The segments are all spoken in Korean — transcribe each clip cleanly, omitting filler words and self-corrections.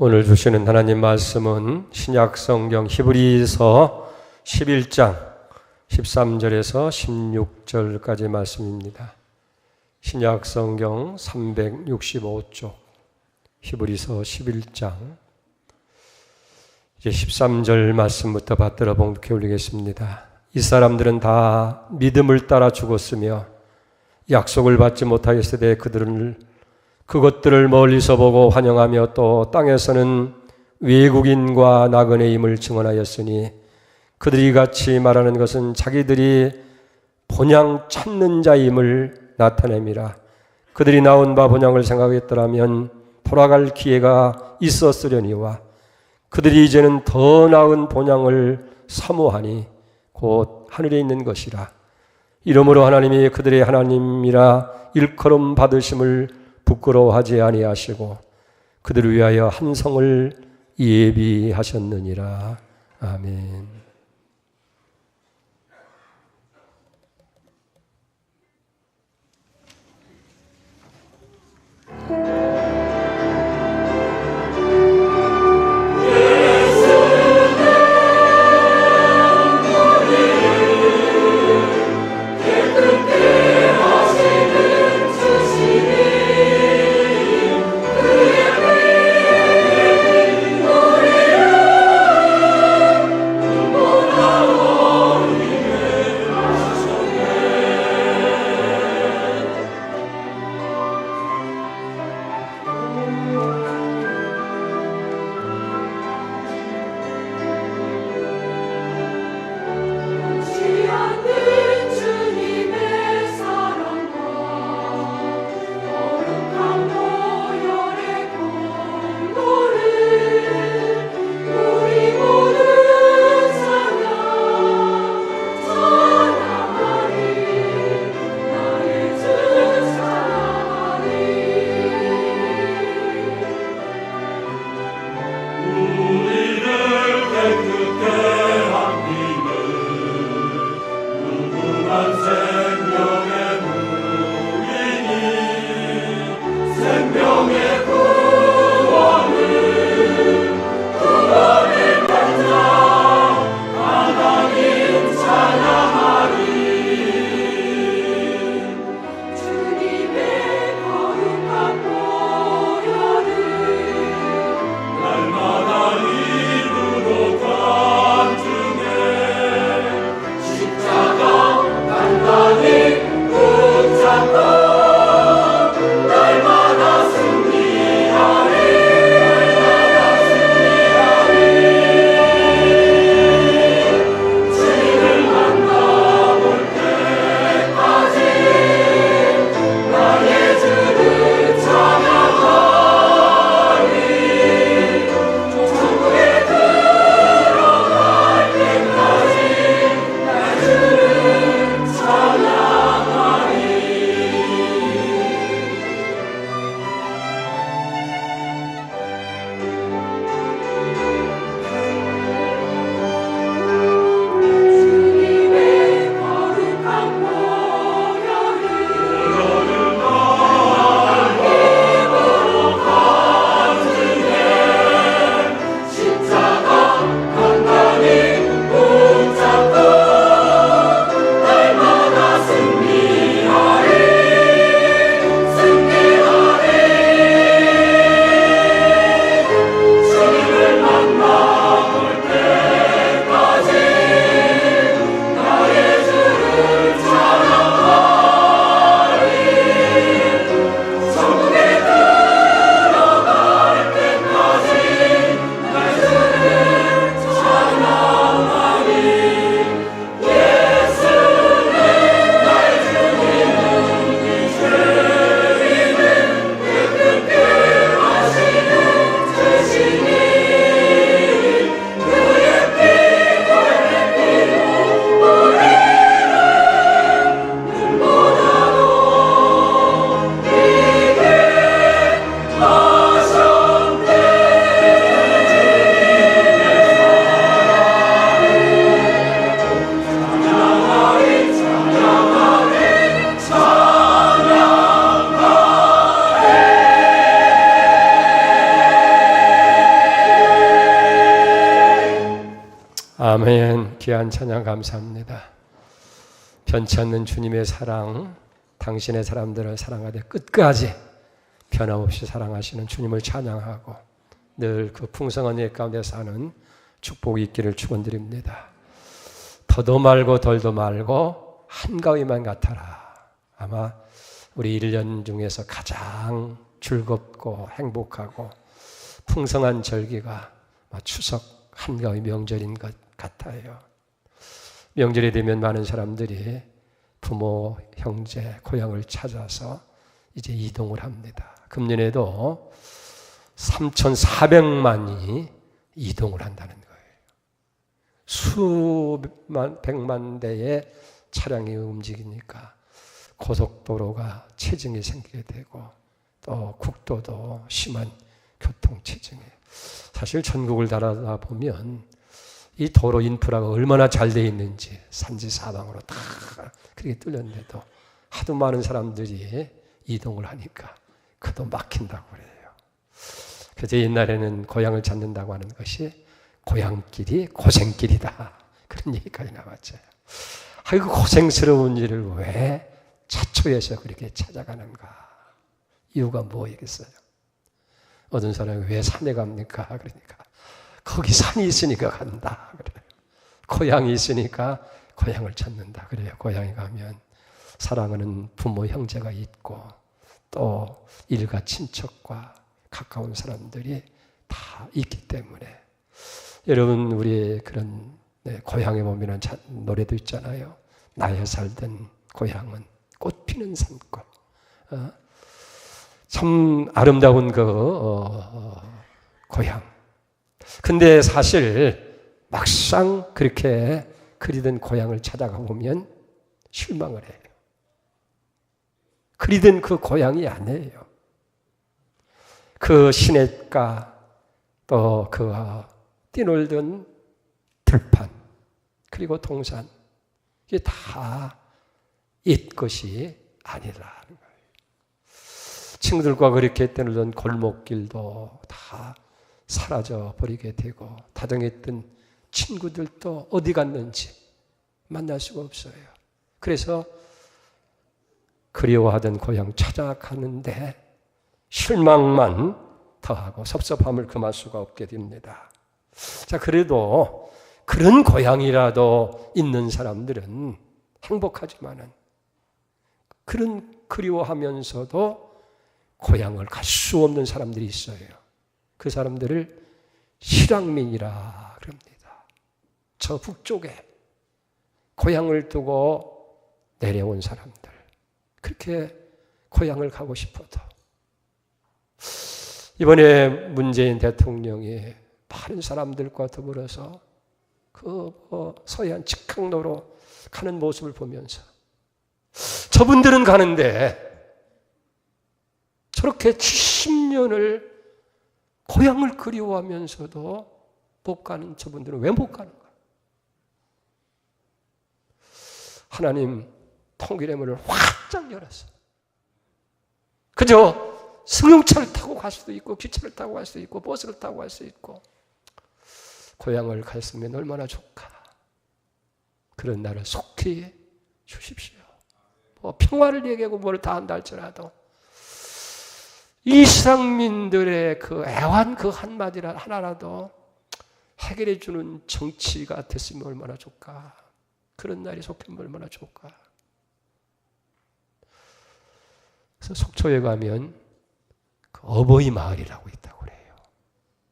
오늘 주시는 하나님 말씀은 신약성경 히브리서 11장 13절에서 16절까지 말씀입니다. 신약성경 365쪽 히브리서 11장 이제 13절 말씀부터 받들어 봉독해 올리겠습니다. 이 사람들은 다 믿음을 따라 죽었으며 약속을 받지 못하였을 때 그것들을 멀리서 보고 환영하며 또 땅에서는 외국인과 나그네임을 증언하였으니 그들이 같이 말하는 것은 자기들이 본향 찾는 자임을 나타냅니다. 그들이 나온 바 본향을 생각했더라면 돌아갈 기회가 있었으려니와 그들이 이제는 더 나은 본향을 사모하니 곧 하늘에 있는 것이라. 이러므로 하나님이 그들의 하나님이라 일컬음 받으심을 부끄러워하지 아니하시고 그들을 위하여 한 성을 예비하셨느니라. 아멘. 아멘. 귀한 찬양 감사합니다. 변치 않는 주님의 사랑, 당신의 사람들을 사랑하되 끝까지 변함없이 사랑하시는 주님을 찬양하고 늘 그 풍성한 예 가운데 사는 축복이 있기를 축원드립니다. 더도 말고 덜도 말고 한가위만 같아라. 아마 우리 1년 중에서 가장 즐겁고 행복하고 풍성한 절기가 추석 한가위 명절인 것 같아요. 명절이 되면 많은 사람들이 부모, 형제, 고향을 찾아서 이제 이동을 합니다. 금년에도 3,400만이 이동을 한다는 거예요. 수만, 백만 대의 차량이 움직이니까 고속도로가 체증이 생기게 되고 또 국도도 심한 교통체증이. 사실 전국을 달아다 보면 이 도로 인프라가 얼마나 잘 돼 있는지 산지사방으로 다 그렇게 뚫렸는데도 하도 많은 사람들이 이동을 하니까 그도 막힌다고 그래요. 그래서 옛날에는 고향을 찾는다고 하는 것이 고향길이 고생길이다. 그런 얘기까지 나왔죠. 아이고 고생스러운 일을 왜 차초에서 그렇게 찾아가는가. 이유가 뭐이겠어요? 어떤 사람이 왜 산에 갑니까? 그러니까 거기 산이 있으니까 간다. 그래요. 고향이 있으니까 고향을 찾는다. 그래요. 고향에 가면 사랑하는 부모, 형제가 있고 또 일가 친척과 가까운 사람들이 다 있기 때문에 여러분 우리 그런 고향에 보면 노래도 있잖아요. 나의 살던 고향은 꽃 피는 산골. 참 아름다운 고향. 근데 사실 막상 그렇게 그리던 고향을 찾아가 보면 실망을 해요. 그리던 그 고향이 아니에요. 그 시냇가 또 그 뛰놀던 들판 그리고 동산 이게 다 옛 것이 아니라는 거예요. 친구들과 그렇게 뛰놀던 골목길도 다 사라져 버리게 되고 다정했던 친구들도 어디 갔는지 만날 수가 없어요. 그래서 그리워하던 고향 찾아가는데 실망만 더하고 섭섭함을 금할 수가 없게 됩니다. 자, 그래도 그런 고향이라도 있는 사람들은 행복하지만은 그런 그리워하면서도 고향을 갈 수 없는 사람들이 있어요. 그 사람들을 실향민이라 그럽니다. 저 북쪽에 고향을 두고 내려온 사람들. 그렇게 고향을 가고 싶어도 이번에 문재인 대통령이 많은 사람들과 더불어서 서해안 직항로로 가는 모습을 보면서 저분들은 가는데 저렇게 70년을 고향을 그리워하면서도 못 가는 저분들은 왜 못 가는가? 하나님 통일의 문을 활짝 열었어. 그저 승용차를 타고 갈 수도 있고 기차를 타고 갈 수도 있고 버스를 타고 갈 수 있고 고향을 갔으면 얼마나 좋을까. 그런 날을 속히 주십시오. 뭐 평화를 얘기하고 뭘 다 한다 할지라도 이스라엘민들의 그 애환 그 한마디라 하나라도 해결해 주는 정치가 됐으면 얼마나 좋을까. 그런 날이 속히면 얼마나 좋을까. 그래서 속초에 가면 그 어버이 마을이라고 있다고 그래요.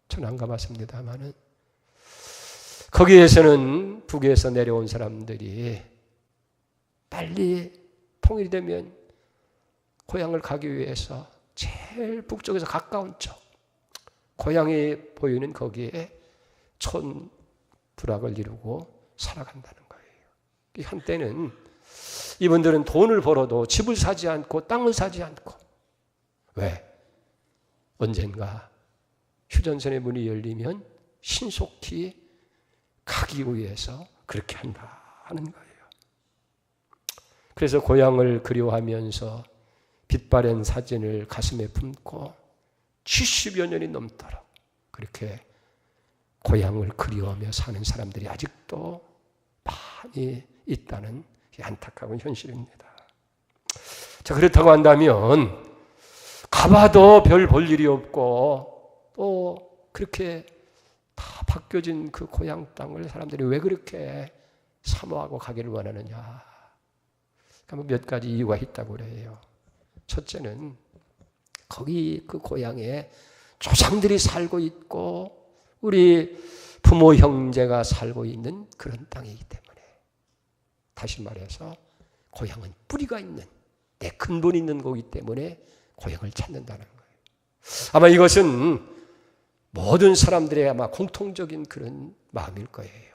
저는 안 가봤습니다만은 거기에서는 북에서 내려온 사람들이 빨리 통일이 되면 고향을 가기 위해서 제일 북쪽에서 가까운 쪽 고향이 보이는 거기에 촌부락을 이루고 살아간다는 거예요. 한때는 이분들은 돈을 벌어도 집을 사지 않고 땅을 사지 않고 왜? 언젠가 휴전선의 문이 열리면 신속히 가기 위해서 그렇게 한다는 거예요. 그래서 고향을 그리워하면서 빛바랜 사진을 가슴에 품고 70여 년이 넘도록 그렇게 고향을 그리워하며 사는 사람들이 아직도 많이 있다는 안타까운 현실입니다. 자, 그렇다고 한다면 가봐도 별 볼 일이 없고 또 그렇게 다 바뀌어진 그 고향 땅을 사람들이 왜 그렇게 사모하고 가기를 원하느냐? 몇 가지 이유가 있다고 그래요. 첫째는 거기 그 고향에 조상들이 살고 있고 우리 부모 형제가 살고 있는 그런 땅이기 때문에, 다시 말해서 고향은 뿌리가 있는, 내 근본이 있는 거기 때문에 고향을 찾는다는 거예요. 아마 이것은 모든 사람들의 아마 공통적인 그런 마음일 거예요.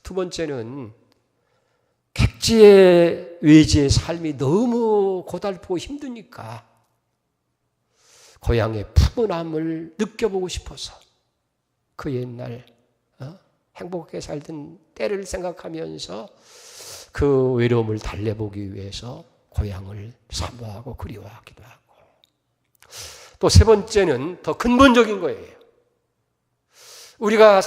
두 번째는 객지의 외지의 삶이 너무 고달프고 힘드니까 고향의 푸근함을 느껴보고 싶어서 그 옛날 행복하게 살던 때를 생각하면서 그 외로움을 달래보기 위해서 고향을 사모하고 그리워하기도 하고, 또 세 번째는 더 근본적인 거예요. 우리가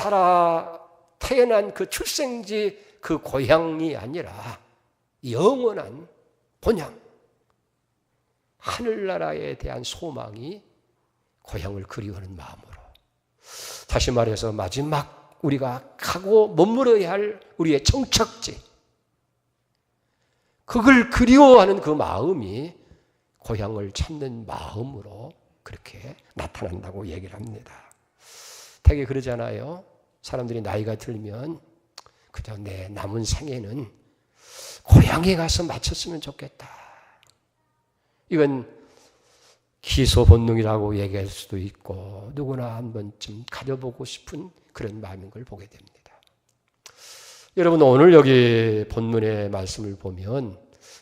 태어난 그 출생지 그 고향이 아니라 영원한 본향, 하늘나라에 대한 소망이 고향을 그리워하는 마음으로, 다시 말해서 마지막 우리가 가고 머물러야 할 우리의 정착지, 그걸 그리워하는 그 마음이 고향을 찾는 마음으로 그렇게 나타난다고 얘기를 합니다. 되게 그러잖아요. 사람들이 나이가 들면 그저 내 남은 생애는 고향에 가서 마쳤으면 좋겠다. 이건 기소 본능이라고 얘기할 수도 있고 누구나 한 번쯤 가져보고 싶은 그런 마음인 걸 보게 됩니다. 여러분, 오늘 여기 본문의 말씀을 보면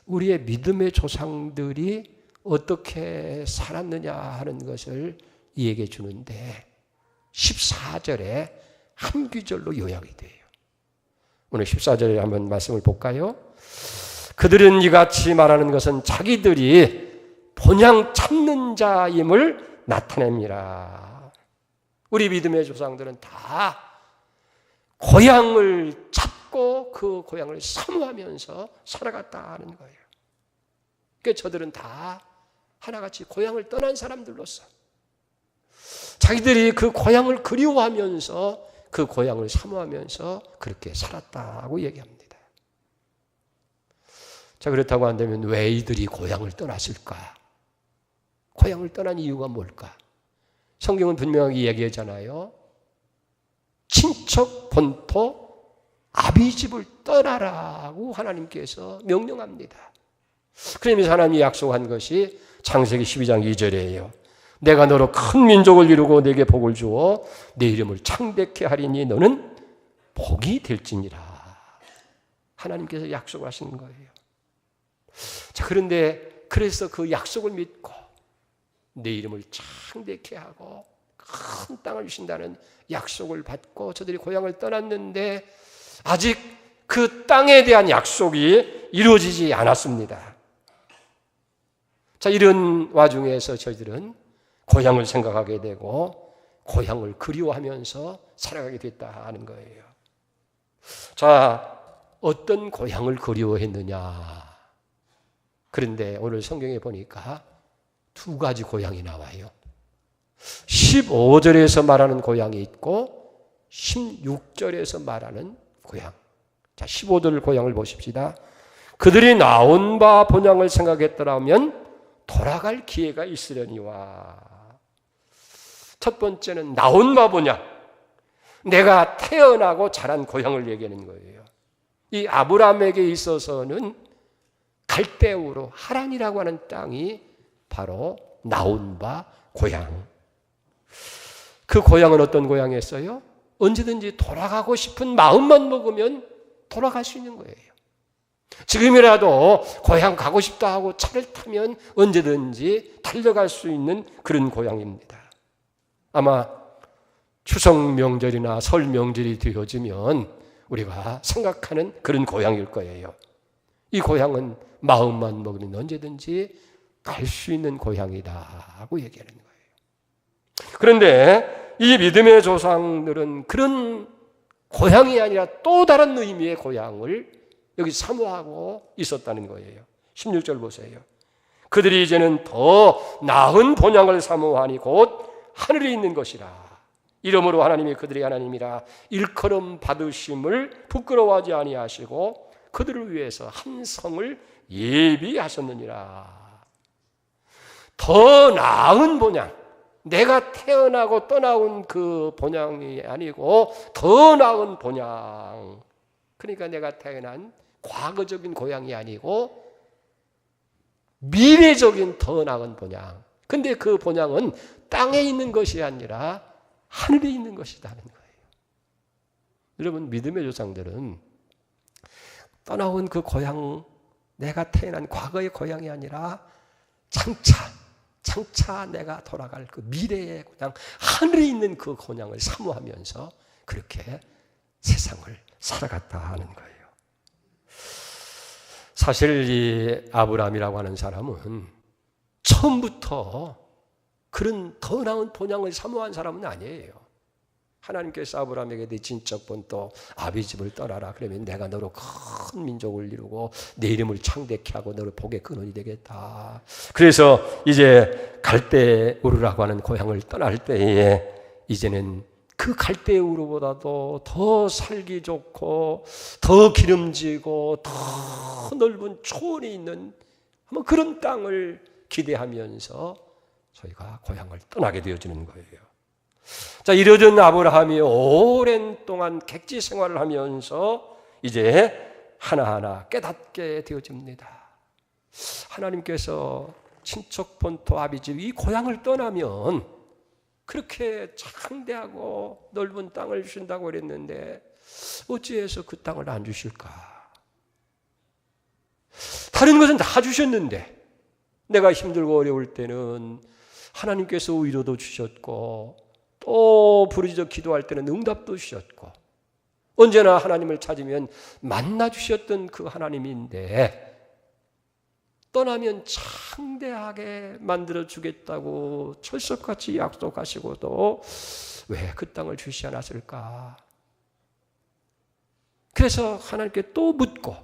우리의 믿음의 조상들이 어떻게 살았느냐 하는 것을 얘기해 주는데 14절에 한 구절로 요약이 돼요. 오늘 14절에 한번 말씀을 볼까요? 그들은 이같이 말하는 것은 자기들이 본향 찾는 자임을 나타냅니다. 우리 믿음의 조상들은 다 고향을 찾고 그 고향을 사모하면서 살아갔다는 거예요. 그러니까 저들은 다 하나같이 고향을 떠난 사람들로서 자기들이 그 고향을 그리워하면서 그 고향을 사모하면서 그렇게 살았다고 얘기합니다. 자, 그렇다고 한다면 왜 이들이 고향을 떠났을까? 고향을 떠난 이유가 뭘까? 성경은 분명히 얘기하잖아요. 친척 본토 아비집을 떠나라고 하나님께서 명령합니다. 그러면서 하나님이 약속한 것이 창세기 12장 2절이에요. 내가 너로 큰 민족을 이루고 내게 복을 주어 내 이름을 창대케 하리니 너는 복이 될지니라. 하나님께서 약속을 하시는 거예요. 자, 그런데 그래서 그 약속을 믿고 내 이름을 창대케 하고 큰 땅을 주신다는 약속을 받고 저들이 고향을 떠났는데 아직 그 땅에 대한 약속이 이루어지지 않았습니다. 자, 이런 와중에서 저희들은 고향을 생각하게 되고 고향을 그리워하면서 살아가게 됐다 하는 거예요. 자, 어떤 고향을 그리워했느냐? 그런데 오늘 성경에 보니까 두 가지 고향이 나와요. 15절에서 말하는 고향이 있고 16절에서 말하는 고향. 자, 15절 고향을 보십시다. 그들이 나온 바 본향을 생각했더라면 돌아갈 기회가 있으려니와. 첫 번째는 나온 바 본향, 내가 태어나고 자란 고향을 얘기하는 거예요. 이 아브라함에게 있어서는 갈대우로 하란이라고 하는 땅이 바로 나온 바 고향. 그 고향은 어떤 고향이었어요? 언제든지 돌아가고 싶은 마음만 먹으면 돌아갈 수 있는 거예요. 지금이라도 고향 가고 싶다 하고 차를 타면 언제든지 달려갈 수 있는 그런 고향입니다. 아마 추석 명절이나 설 명절이 되어지면 우리가 생각하는 그런 고향일 거예요. 이 고향은 마음만 먹으면 언제든지 갈 수 있는 고향이다 하고 얘기하는 거예요. 그런데 이 믿음의 조상들은 그런 고향이 아니라 또 다른 의미의 고향을 여기 사모하고 있었다는 거예요. 16절 보세요. 그들이 이제는 더 나은 본향을 사모하니 곧 하늘에 있는 것이라. 이러므로 하나님이 그들의 하나님이라 일컬음 받으심을 부끄러워하지 아니하시고 그들을 위해서 한 성을 예비하셨느니라. 더 나은 본향, 내가 태어나고 떠나온 그 본향이 아니고 더 나은 본향. 그러니까 내가 태어난 과거적인 고향이 아니고 미래적인 더 나은 본향. 근데 그 본향은 땅에 있는 것이 아니라 하늘에 있는 것이라는 거예요. 여러분, 믿음의 조상들은 떠나온 그 고향, 내가 태어난 과거의 고향이 아니라 장차 내가 돌아갈 그 미래의 고향, 하늘에 있는 그 고향을 사모하면서 그렇게 세상을 살아갔다 하는 거예요. 사실 이 아브라함이라고 하는 사람은 처음부터 그런 더 나은 본향을 사모한 사람은 아니에요. 하나님께서 아브라함에게 네 친척 본토 아비 집을 떠나라. 그러면 내가 너로 큰 민족을 이루고 내 이름을 창대케 하고 너를 복의 근원이 되겠다. 그래서 이제 갈대우르라고 하는 고향을 떠날 때에 이제는 그 갈대우르보다도 더 살기 좋고 더 기름지고 더 넓은 초원이 있는 그런 땅을 기대하면서 저희가 고향을 떠나게 되어지는 거예요. 자, 이러던 아브라함이 오랜 동안 객지 생활을 하면서 이제 하나하나 깨닫게 되어집니다. 하나님께서 친척 본토 아비집 이 고향을 떠나면 그렇게 창대하고 넓은 땅을 주신다고 그랬는데 어찌해서 그 땅을 안 주실까? 다른 것은 다 주셨는데 내가 힘들고 어려울 때는 하나님께서 위로도 주셨고 또 부르짖어 기도할 때는 응답도 주셨고 언제나 하나님을 찾으면 만나 주셨던 그 하나님인데 떠나면 창대하게 만들어 주겠다고 철석같이 약속하시고도 왜 그 땅을 주시 않았을까? 그래서 하나님께 또 묻고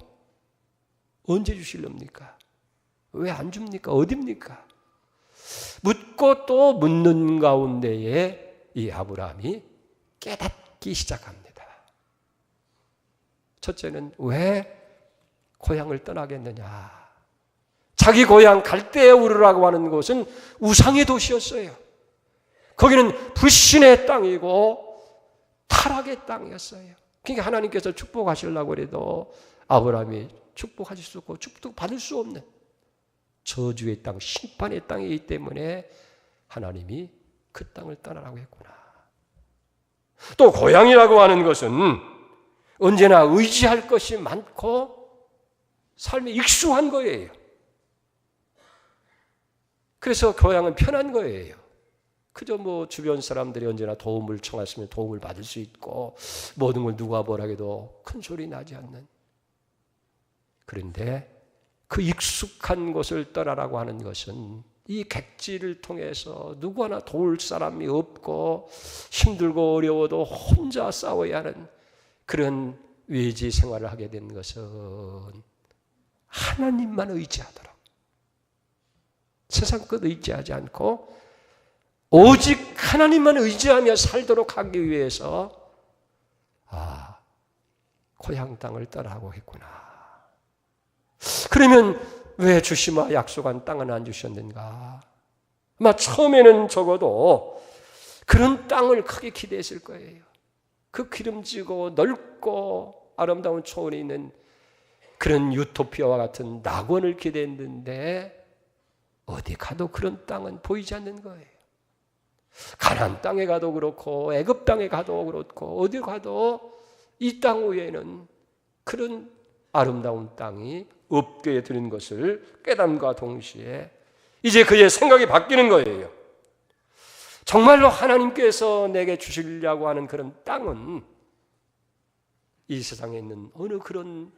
언제 주실랍니까? 왜 안 줍니까? 어딥니까? 묻고 또 묻는 가운데에 이 아브라함이 깨닫기 시작합니다. 첫째는 왜 고향을 떠나겠느냐? 자기 고향 갈대우르라고 하는 곳은 우상의 도시였어요. 거기는 불신의 땅이고 타락의 땅이었어요. 그러니까 하나님께서 축복하시려고 해도 아브라함이 축복하실 수 없고 축복받을 수 없는 저주의 땅, 심판의 땅이기 때문에 하나님이 그 땅을 떠나라고 했구나. 또 고향이라고 하는 것은 언제나 의지할 것이 많고 삶에 익숙한 거예요. 그래서 고향은 편한 거예요. 그저 주변 사람들이 언제나 도움을 청했으면 도움을 받을 수 있고 모든 걸 누가 뭐라 해도 큰 소리 나지 않는. 그런데 그 익숙한 곳을 떠나라고 하는 것은 이 객지를 통해서 누구 하나 도울 사람이 없고 힘들고 어려워도 혼자 싸워야 하는 그런 외지 생활을 하게 된 것은 하나님만 의지하도록 세상 것 의지하지 않고 오직 하나님만 의지하며 살도록 하기 위해서 고향 땅을 떠나고 했구나. 그러면 왜 주시마 약속한 땅은 안 주셨는가? 아마 처음에는 적어도 그런 땅을 크게 기대했을 거예요. 그 기름지고 넓고 아름다운 초원이 있는 그런 유토피아와 같은 낙원을 기대했는데 어디 가도 그런 땅은 보이지 않는 거예요. 가나안 땅에 가도 그렇고 애굽 땅에 가도 그렇고 어디 가도 이 땅 외에는 그런 아름다운 땅이 없게 되는 것을 깨달음과 동시에 이제 그의 생각이 바뀌는 거예요. 정말로 하나님께서 내게 주시려고 하는 그런 땅은 이 세상에 있는 어느 그런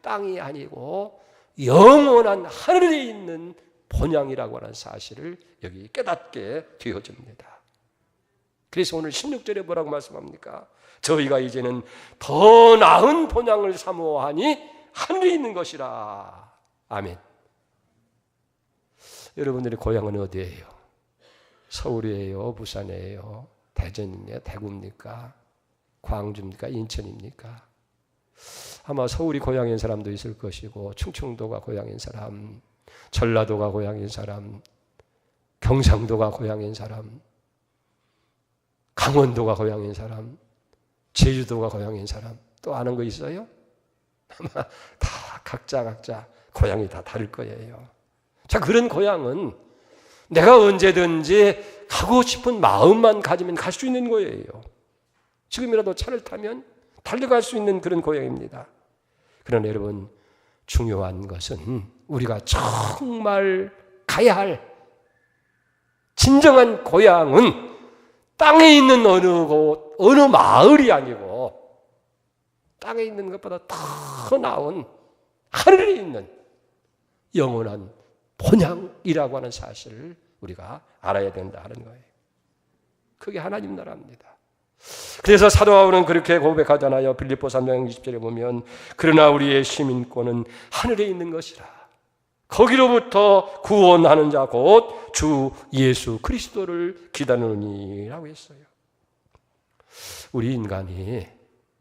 땅이 아니고 영원한 하늘에 있는 본향이라고 하는 사실을 여기 깨닫게 되어집니다. 그래서 오늘 16절에 뭐라고 말씀합니까? 저희가 이제는 더 나은 본향을 사모하니 하늘에 있는 것이라. 아멘. 여러분들의 고향은 어디예요? 서울이에요? 부산이에요? 대전이냐? 대구입니까? 광주입니까? 인천입니까? 아마 서울이 고향인 사람도 있을 것이고, 충청도가 고향인 사람, 전라도가 고향인 사람, 경상도가 고향인 사람, 강원도가 고향인 사람, 제주도가 고향인 사람 또 아는 거 있어요? 아마 다 각자 고향이 다 다를 거예요. 자, 그런 고향은 내가 언제든지 가고 싶은 마음만 가지면 갈 수 있는 거예요. 지금이라도 차를 타면 달려갈 수 있는 그런 고향입니다. 그러나 여러분, 중요한 것은 우리가 정말 가야 할 진정한 고향은 땅에 있는 어느 곳, 어느 마을이 아니고 땅에 있는 것보다 더 나은 하늘에 있는 영원한 본향이라고 하는 사실을 우리가 알아야 된다 하는 거예요. 그게 하나님 나라입니다. 그래서 사도 바울은 그렇게 고백하잖아요. 빌립보서 3장 20절에 보면 그러나 우리의 시민권은 하늘에 있는 것이라. 거기로부터 구원하는 자 곧 주 예수 그리스도를 기다리느니라고 했어요. 우리 인간이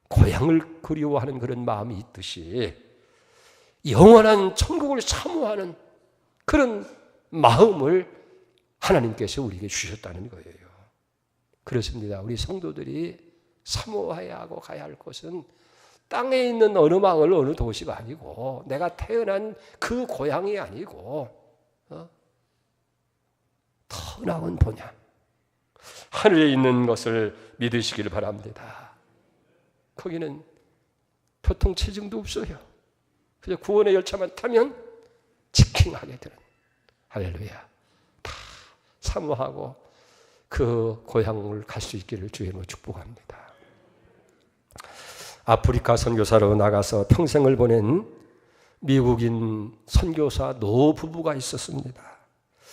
고향을 그리워하는 그런 마음이 있듯이 영원한 천국을 사모하는 그런 마음을 하나님께서 우리에게 주셨다는 거예요. 그렇습니다. 우리 성도들이 사모해야 하고 가야 할 곳은 땅에 있는 어느 마을, 어느 도시가 아니고 내가 태어난 그 고향이 아니고 더 나은 본향, 하늘에 있는 것을 믿으시기를 바랍니다. 거기는 교통체증도 없어요. 그냥 구원의 열차만 타면 직행하게 되는, 할렐루야, 다 사모하고 그 고향을 갈 수 있기를 주님으로 축복합니다. 아프리카 선교사로 나가서 평생을 보낸 미국인 선교사 노 부부가 있었습니다.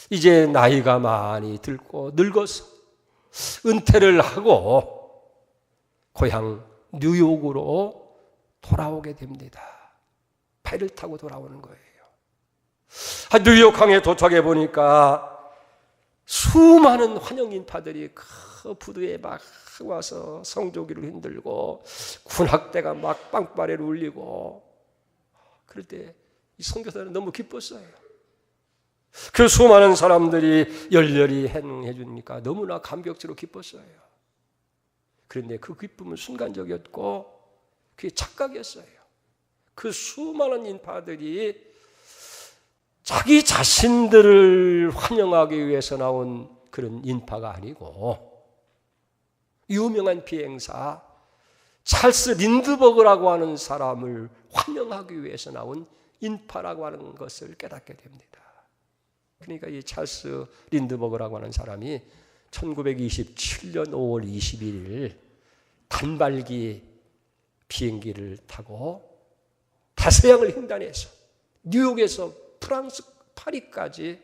이제 나이가 많이 들고 늙어서 은퇴를 하고 고향 뉴욕으로 돌아오게 됩니다. 배를 타고 돌아오는 거예요. 뉴욕항에 도착해 보니까 수많은 환영 인파들이 그 부두에 막 와서 성조기를 흔들고 군악대가 막 빵빠레를 울리고, 그럴 때 이 선교사는 너무 기뻤어요. 그 수많은 사람들이 열렬히 행해 주니까 너무나 감격스럽고 기뻤어요. 그런데 그 기쁨은 순간적이었고 그게 착각이었어요. 그 수많은 인파들이 자기 자신들을 환영하기 위해서 나온 그런 인파가 아니고 유명한 비행사 찰스 린드버그라고 하는 사람을 환영하기 위해서 나온 인파라고 하는 것을 깨닫게 됩니다. 그러니까 이 찰스 린드버그라고 하는 사람이 1927년 5월 21일 단발기 비행기를 타고 다서양을 횡단해서 뉴욕에서 프랑스 파리까지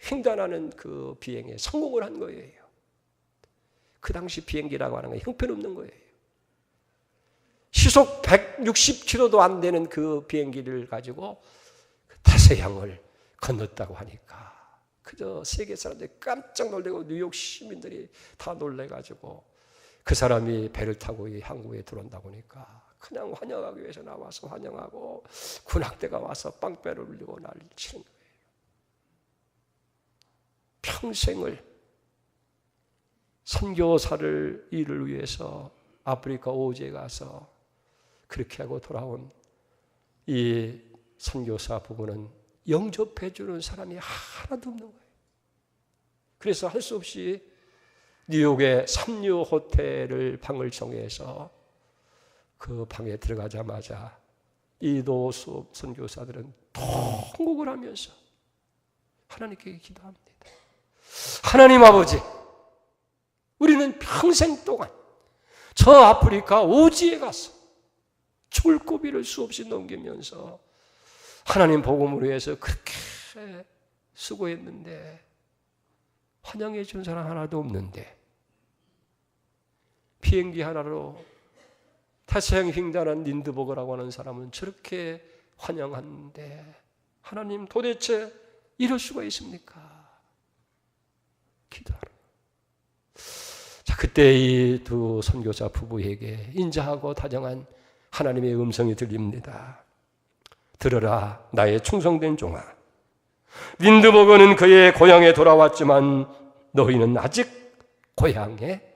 횡단하는 그 비행에 성공을 한 거예요. 그 당시 비행기라고 하는 건 형편없는 거예요. 시속 160km도 안 되는 그 비행기를 가지고 다서양을 건넜다고 하니까 그저 세계 사람들이 깜짝 놀라고 뉴욕 시민들이 다 놀래가지고 그 사람이 배를 타고 이 항구에 들어온다고 하니까 그냥 환영하기 위해서 나와서 환영하고 군악대가 와서 빵배를 울리고 난리를 치는 거예요. 평생을 선교사를 일을 위해서 아프리카 오지에 가서 그렇게 하고 돌아온 이 선교사 부부는 영접해 주는 사람이 하나도 없는 거예요. 그래서 할 수 없이 뉴욕의 삼류 호텔을 방을 정해서 그 방에 들어가자마자 이 노수 선교사들은 통곡을 하면서 하나님께 기도합니다. 하나님 아버지, 우리는 평생 동안 저 아프리카 오지에 가서 죽을 고비를 수없이 넘기면서 하나님 복음을 위해서 그렇게 수고했는데 환영해 준 사람 하나도 없는데 비행기 하나로 태평양 횡단한 린드버거라고 하는 사람은 저렇게 환영하는데 하나님 도대체 이럴 수가 있습니까? 기도하라. 자, 그때 이 두 선교사 부부에게 인자하고 다정한 하나님의 음성이 들립니다. 들어라 나의 충성된 종아, 린드버거는 그의 고향에 돌아왔지만 너희는 아직 고향에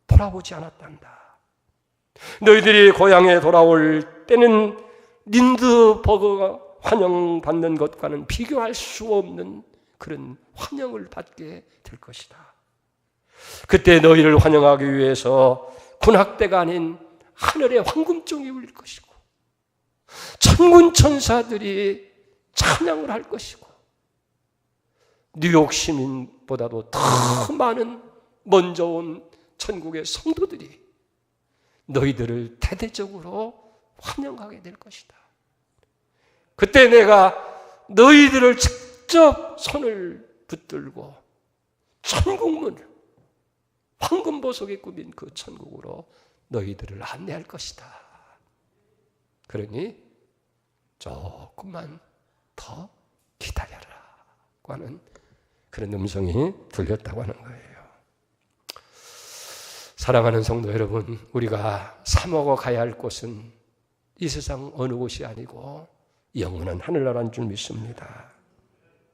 돌아오지 않았단다. 너희들이 고향에 돌아올 때는 린드버거가 환영받는 것과는 비교할 수 없는 그런 환영을 받게 될 것이다. 그때 너희를 환영하기 위해서 군악대가 아닌 하늘의 황금종이 울릴 것이고 천군 천사들이 찬양을 할 것이고 뉴욕 시민보다도 더 많은 먼저 온 천국의 성도들이 너희들을 대대적으로 환영하게 될 것이다. 그때 내가 너희들을 직접 손을 붙들고 천국문을 황금보석에 꾸민 그 천국으로 너희들을 안내할 것이다. 그러니 조금만 더 기다려라 하는 그런 음성이 들렸다고 하는 거예요. 사랑하는 성도 여러분, 우리가 사모고 가야 할 곳은 이 세상 어느 곳이 아니고 영원한 하늘나라인 줄 믿습니다.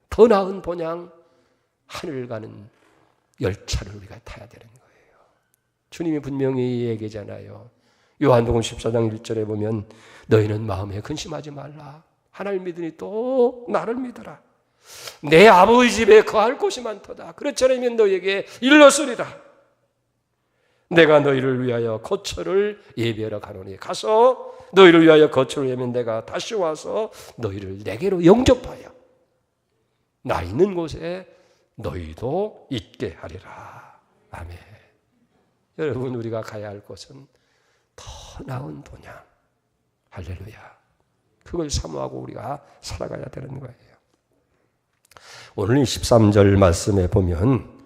더 나은 본향 하늘 가는 열차를 우리가 타야 되는 거예요. 주님이 분명히 얘기하잖아요. 요한복음 14장 1절에 보면 너희는 마음에 근심하지 말라. 하나님 믿으니 또 나를 믿어라. 내 아버지 집에 거할 곳이 많도다. 그렇지 않으면 너희에게 일렀으리라. 내가 너희를 위하여 거처를 예비하러 가노니 가서 너희를 위하여 거처를 예비하면 내가 다시 와서 너희를 내게로 영접하여 나 있는 곳에 너희도 있게 하리라. 아멘. 여러분, 우리가 가야 할 곳은 더 나은 본향. 할렐루야. 그걸 사모하고 우리가 살아가야 되는 거예요. 오늘 13절 말씀에 보면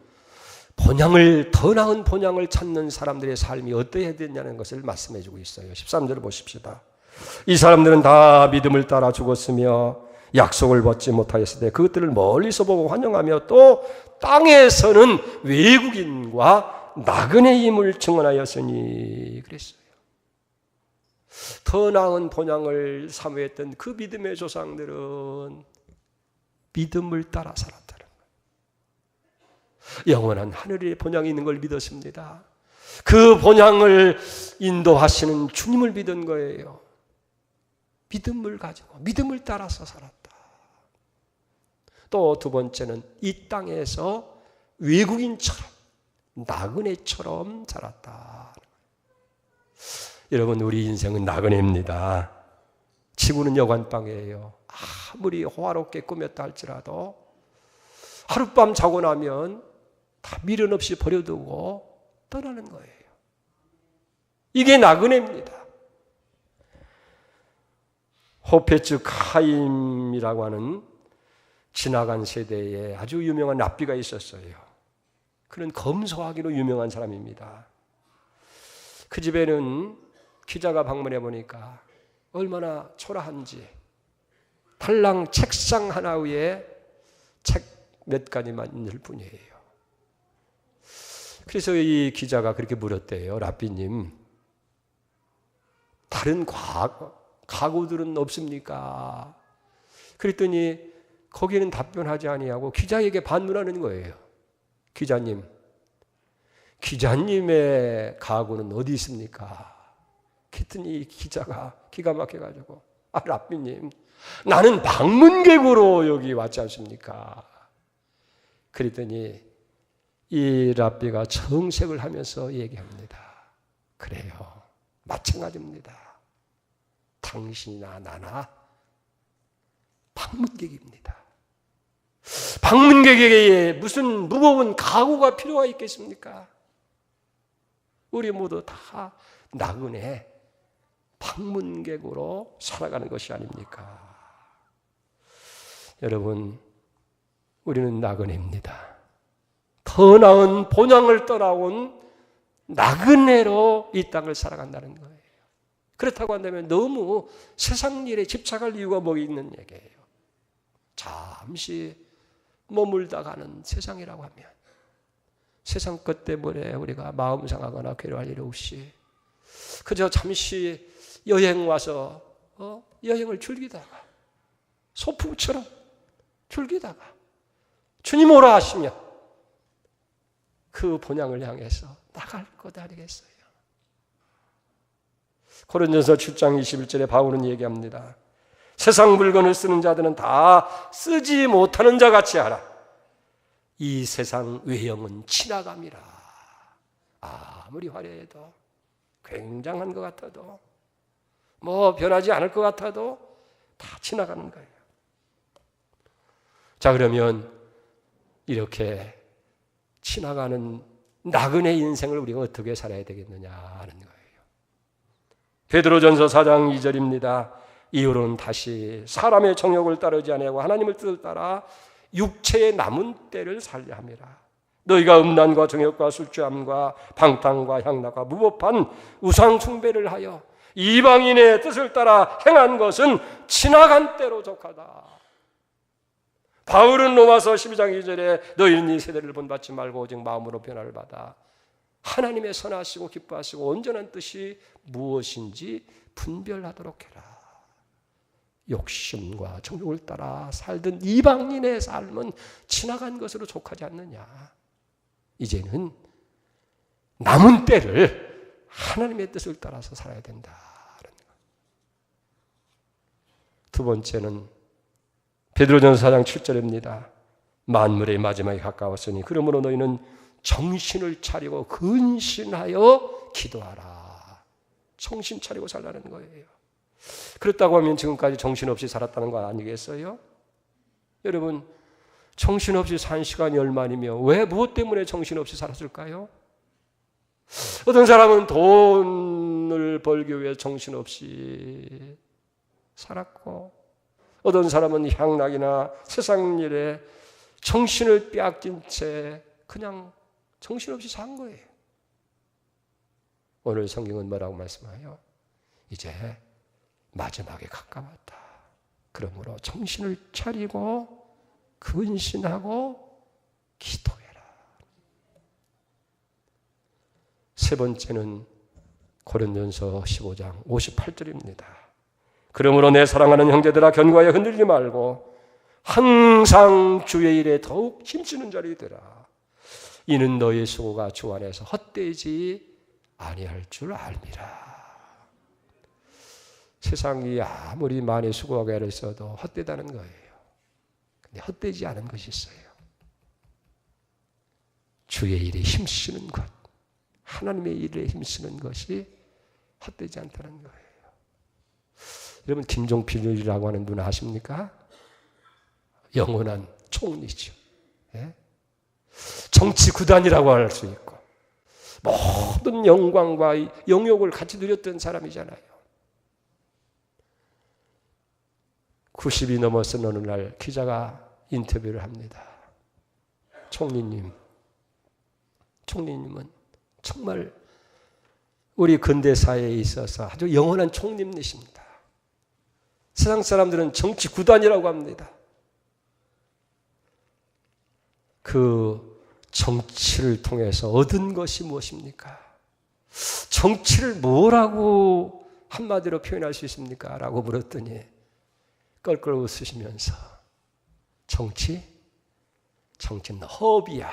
본향을, 더 나은 본향을 찾는 사람들의 삶이 어떠해야 되냐는 것을 말씀해 주고 있어요. 13절을 보십시다. 이 사람들은 다 믿음을 따라 죽었으며 약속을 받지 못하였을 때 그것들을 멀리서 보고 환영하며 또 땅에서는 외국인과 나그네임을 증언하였으니 그랬어요. 더 나은 본향을 사모했던 그 믿음의 조상들은 믿음을 따라 살았다는 거예요. 영원한 하늘의 본향이 있는 걸 믿었습니다. 그 본향을 인도하시는 주님을 믿은 거예요. 믿음을 가지고 믿음을 따라서 살았다. 또 두 번째는 이 땅에서 외국인처럼 나그네처럼 자랐다. 여러분, 우리 인생은 나그네입니다. 지구는 여관방이에요. 아무리 호화롭게 꾸몄다 할지라도 하룻밤 자고 나면 다 미련 없이 버려두고 떠나는 거예요. 이게 나그네입니다. 호페츠 카임이라고 하는 지나간 세대에 아주 유명한 랍비가 있었어요. 그는 검소하기로 유명한 사람입니다. 그 집에는 기자가 방문해 보니까 얼마나 초라한지 달랑 책상 하나 위에 책 몇 가지만 있을 뿐이에요. 그래서 이 기자가 그렇게 물었대요. 랍비님, 다른 가구들은 없습니까? 그랬더니 거기는 답변하지 아니하고 기자에게 반문하는 거예요. 기자님, 기자님의 가구는 어디 있습니까? 그랬더니 기자가 기가 막혀가지고 랍비님, 나는 방문객으로 여기 왔지 않습니까? 그랬더니 이 랍비가 정색을 하면서 얘기합니다. 그래요, 마찬가지입니다. 당신이나 나나 방문객입니다. 방문객에게 무슨 무거운 가구가 필요가 있겠습니까? 우리 모두 다 나그네 방문객으로 살아가는 것이 아닙니까? 여러분, 우리는 나그네입니다. 더 나은 본향을 떠나온 나그네로 이 땅을 살아간다는 거예요. 그렇다고 한다면 너무 세상 일에 집착할 이유가 뭐 있는 얘기예요. 잠시 머물다 가는 세상이라고 하면 세상 것 때문에 우리가 마음 상하거나 괴로워할 일 없이 그저 잠시 여행 와서 여행을 즐기다가 소풍처럼 즐기다가 주님 오라 하시면 그 본향을 향해서 나갈 것 아니겠어요? 고린도전서 7장 21절에 바울은 얘기합니다. 세상 물건을 쓰는 자들은 다 쓰지 못하는 자 같이 하라. 이 세상 외형은 지나감이라. 아무리 화려해도 굉장한 것 같아도 뭐 변하지 않을 것 같아도 다 지나가는 거예요. 자, 그러면 이렇게 지나가는 나그네 인생을 우리가 어떻게 살아야 되겠느냐 하는 거예요. 베드로전서 4장 2절입니다. 이후로는 다시 사람의 정욕을 따르지 아니하고 하나님의 뜻을 따라 육체의 남은 때를 살려 함이라. 너희가 음란과 정욕과 술취함과 방탕과 향락과 무법한 우상 숭배를 하여 이방인의 뜻을 따라 행한 것은 지나간 때로 족하다. 바울은 로마서 12장 2절에 너희는 이 세대를 본받지 말고 오직 마음으로 변화를 받아 하나님의 선하시고 기뻐하시고 온전한 뜻이 무엇인지 분별하도록 해라. 욕심과 정욕을 따라 살던 이방인의 삶은 지나간 것으로 족하지 않느냐. 이제는 남은 때를 하나님의 뜻을 따라서 살아야 된다. 두 번째는 베드로전서 4장 7절입니다. 만물의 마지막이 가까웠으니 그러므로 너희는 정신을 차리고 근신하여 기도하라. 정신 차리고 살라는 거예요. 그렇다고 하면 지금까지 정신없이 살았다는 거 아니겠어요? 여러분, 정신없이 산 시간이 얼마이며 왜 무엇 때문에 정신없이 살았을까요? 어떤 사람은 돈을 벌기 위해 정신없이 살았고 어떤 사람은 향락이나 세상 일에 정신을 빼앗긴 채 그냥 정신없이 산 거예요. 오늘 성경은 뭐라고 말씀하여? 이제 마지막에 가까웠다. 그러므로 정신을 차리고 근신하고 기도해라. 세 번째는 고린도전서 15장 58절입니다. 그러므로 내 사랑하는 형제들아 견고하여 흔들리지 말고 항상 주의 일에 더욱 힘쓰는 자리 되라. 이는 너의 수고가 주 안에서 헛되지 아니할 줄 알미라. 세상이 아무리 많이 수고하고 애를 써도 헛되다는 거예요. 근데 헛되지 않은 것이 있어요. 주의 일에 힘쓰는 것, 하나님의 일에 힘쓰는 것이 헛되지 않다는 거예요. 여러분, 김종필이라고 하는 분 아십니까? 영원한 총리죠. 예? 정치 구단이라고 할 수 있고 모든 영광과 영욕을 같이 누렸던 사람이잖아요. 90이 넘어서 어느 날 기자가 인터뷰를 합니다. 총리님은 정말 우리 근대사회에 있어서 아주 영원한 총리님이십니다. 세상 사람들은 정치 구단이라고 합니다. 그 정치를 통해서 얻은 것이 무엇입니까? 정치를 뭐라고 한마디로 표현할 수 있습니까? 라고 물었더니 껄껄 웃으시면서 정치는 허업이야.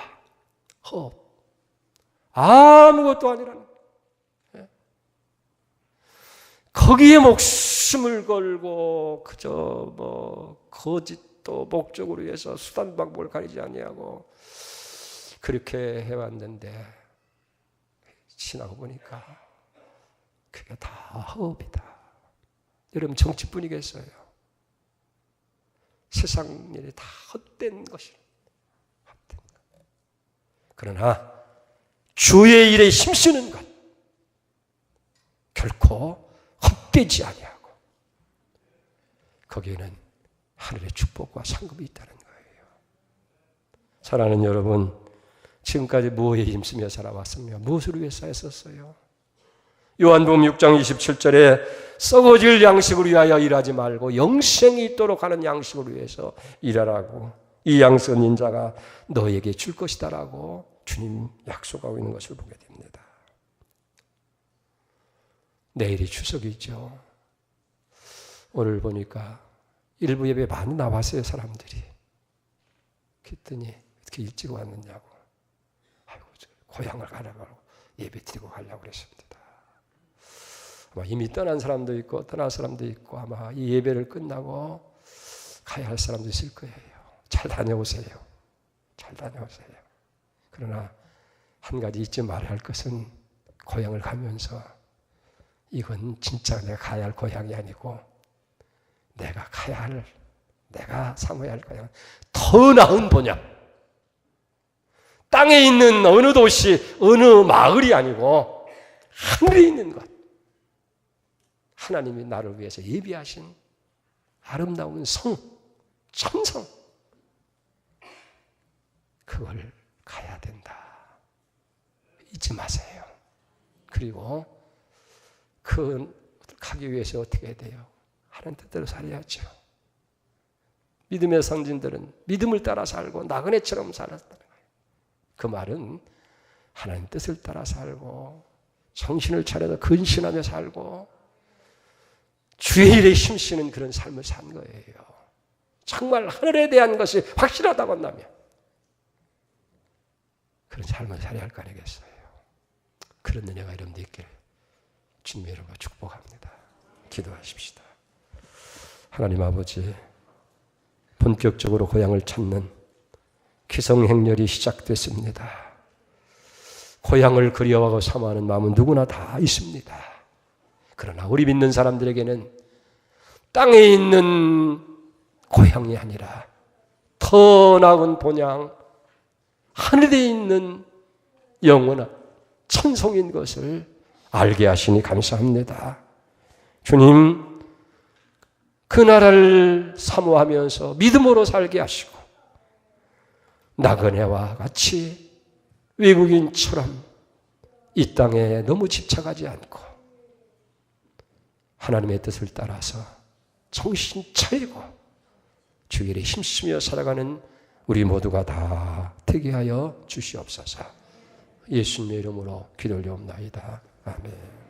허업. 아무것도 아니라는 거예요. 거기에 목숨을 걸고 그저 거짓도 목적으로 해서 수단 방법을 가리지 아니하고 그렇게 해왔는데 지나고 보니까 그게 다 허업이다. 여러분, 정치뿐이겠어요? 세상 일이 다 헛된 것이. 그러나 주의 일에 힘쓰는 것 결코 헛되지 아니하고 거기에는 하늘의 축복과 상급이 있다는 거예요. 사랑하는 여러분, 지금까지 무엇에 힘쓰며 살아왔으며 무엇을 위해서 했었어요? 요한복음 6장 27절에 썩어질 양식을 위하여 일하지 말고 영생이 있도록 하는 양식을 위해서 일하라고, 이 양식은 인자가 너에게 줄 것이다라고 주님 약속하고 있는 것을 보게 됩니다. 내일이 추석이죠. 오늘 보니까 일부 예배 많이 나왔어요, 사람들이. 그랬더니 어떻게 일찍 왔느냐고. 아이고, 고향을 가려고 예배 드리고 가려고 그랬습니다. 아마 이미 떠난 사람도 있고 떠날 사람도 있고 아마 이 예배를 끝나고 가야 할 사람도 있을 거예요. 잘 다녀오세요. 잘 다녀오세요. 그러나 한 가지 잊지 말아야 할 것은 고향을 가면서 이건 진짜 내가 가야 할 고향이 아니고 내가 가야 할, 내가 삼아야 할 고향, 더 나은 본향. 땅에 있는 어느 도시, 어느 마을이 아니고 하늘에 있는 것. 하나님이 나를 위해서 예비하신 아름다운 성, 천성. 그걸 가야 된다. 잊지 마세요. 그리고 그 가기 위해서 어떻게 해야 돼요? 하나님 뜻대로 살아야죠. 믿음의 성진들은 믿음을 따라 살고 나그네처럼 살았다는 거예요. 그 말은 하나님 뜻을 따라 살고 정신을 차려서 근신하며 살고 주의 일에 힘쓰는 그런 삶을 산 거예요. 정말 하늘에 대한 것이 확실하다고 한다면 그런 삶을 살아야 할 거 아니겠어요. 그런 은혜가 여러분들 있기를 주님 여러분과 축복합니다. 기도하십시다. 하나님 아버지, 본격적으로 고향을 찾는 기성행렬이 시작됐습니다. 고향을 그리워하고 사모하는 마음은 누구나 다 있습니다. 그러나 우리 믿는 사람들에게는 땅에 있는 고향이 아니라 더 나은 본향, 하늘에 있는 영원한 천성인 것을 알게 하시니 감사합니다. 주님, 그 나라를 사모하면서 믿음으로 살게 하시고 나그네와 같이 외국인처럼 이 땅에 너무 집착하지 않고 하나님의 뜻을 따라서 정신 차리고 주의 일에 힘쓰며 살아가는 우리 모두가 다 되게 하여 주시옵소서. 예수님의 이름으로 기도 올려옵나이다. 아멘.